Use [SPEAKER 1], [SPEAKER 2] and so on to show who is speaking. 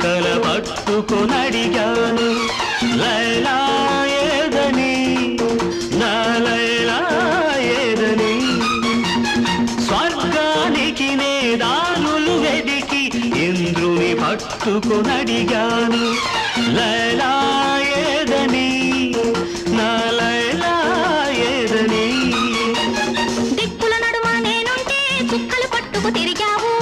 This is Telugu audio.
[SPEAKER 1] చుక్కల పట్టుకొనడిగాను లైలా ఏదని నా లైలా ఏదని స్వర్గానికి నే దారులు వెదికి ఇంద్రుని పట్టుకొనడిగాను లైలా ఏదని నా లైలా ఏదని
[SPEAKER 2] దిక్కుల నడుమ నేనుంటే చుక్కలు పట్టుకు తిరిగావు